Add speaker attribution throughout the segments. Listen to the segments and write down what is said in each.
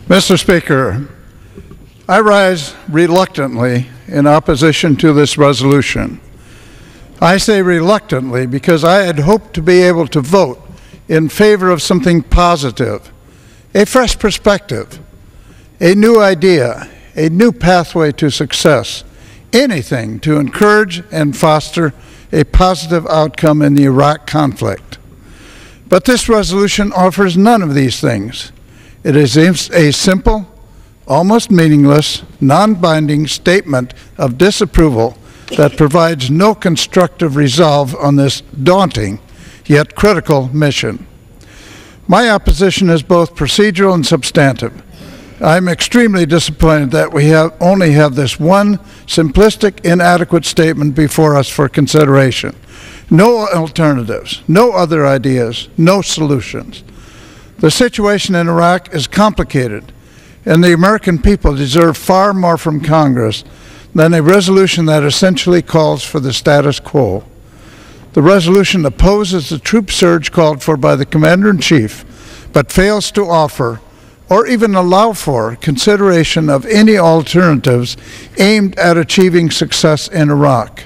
Speaker 1: Mr. Speaker, I rise reluctantly in opposition to this resolution. I say reluctantly because I had hoped to be able to vote in favor of something positive, a fresh perspective, a new idea, a new pathway to success, anything to encourage and foster a positive outcome in the Iraq conflict. But this resolution offers none of these things. It is a simple, almost meaningless, non-binding statement of disapproval that provides no constructive resolve on this daunting yet critical mission. My opposition is both procedural and substantive. I'm extremely disappointed that we only have this one simplistic, inadequate statement before us for consideration. No alternatives, no other ideas, no solutions. The situation in Iraq is complicated, and the American people deserve far more from Congress than a resolution that essentially calls for the status quo. The resolution opposes the troop surge called for by the Commander-in-Chief, but fails to offer or even allow for consideration of any alternatives aimed at achieving success in Iraq.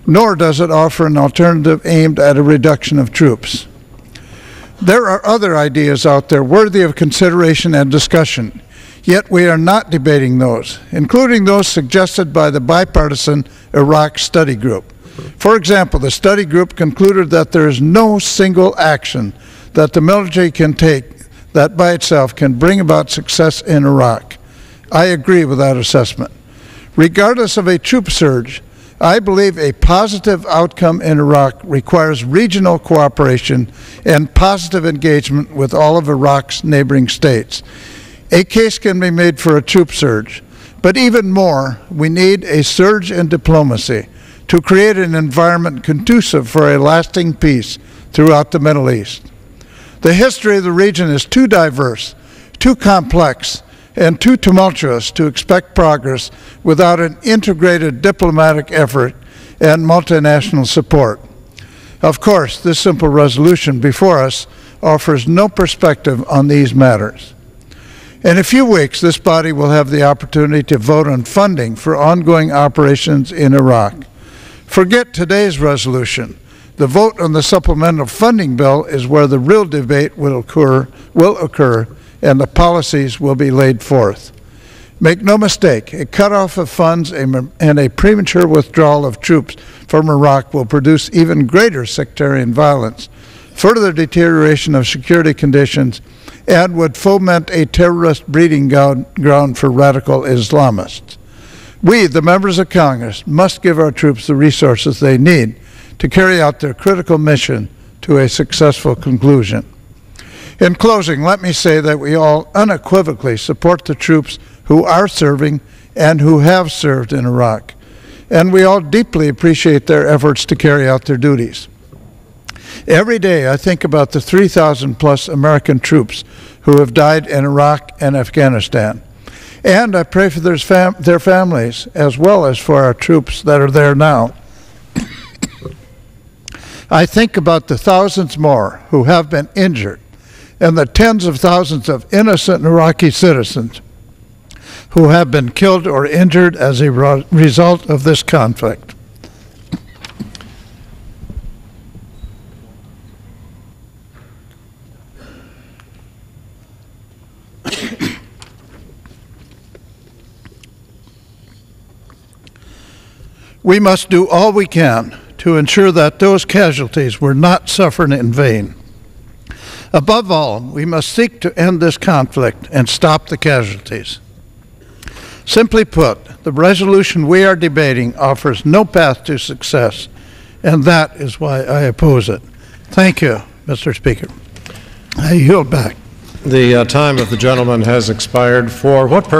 Speaker 1: Nor does it offer an alternative aimed at a reduction of troops. There are other ideas out there worthy of consideration and discussion, yet we are not debating those, including those suggested by the bipartisan Iraq study group. For example, the study group concluded that there is no single action that the military can take that by itself can bring about success in Iraq. I agree with that assessment. Regardless of a troop surge, I believe a positive outcome in Iraq requires regional cooperation and positive engagement with all of Iraq's neighboring states. A case can be made for a troop surge, but even more, we need a surge in diplomacy to create an environment conducive for a lasting peace throughout the Middle East. The history of the region is too diverse, too complex, and too tumultuous to expect progress without an integrated diplomatic effort and multinational support. Of course, this simple resolution before us offers no perspective on these matters. In a few weeks, this body will have the opportunity to vote on funding for ongoing operations in Iraq. Forget today's resolution. The vote on the supplemental funding bill is where the real debate will occur, and the policies will be laid forth. Make no mistake, a cutoff of funds and a premature withdrawal of troops from Iraq will produce even greater sectarian violence, further deterioration of security conditions, and would foment a terrorist breeding ground for radical Islamists. We, the members of Congress, must give our troops the resources they need to carry out their critical mission to a successful conclusion. In closing, let me say that we all unequivocally support the troops who are serving and who have served in Iraq, and we all deeply appreciate their efforts to carry out their duties. Every day I think about the 3,000 plus American troops who have died in Iraq and Afghanistan, and I pray for their families as well as for our troops that are there now. I think about the thousands more who have been injured and the tens of thousands of innocent Iraqi citizens who have been killed or injured as a result of this conflict. We must do all we can to ensure that those casualties were not suffered in vain. Above all, we must seek to end this conflict and stop the casualties. Simply put, the resolution we are debating offers no path to success, and that is why I oppose it. Thank you, Mr. Speaker. I yield back.
Speaker 2: The time of the gentleman has expired. For what purpose?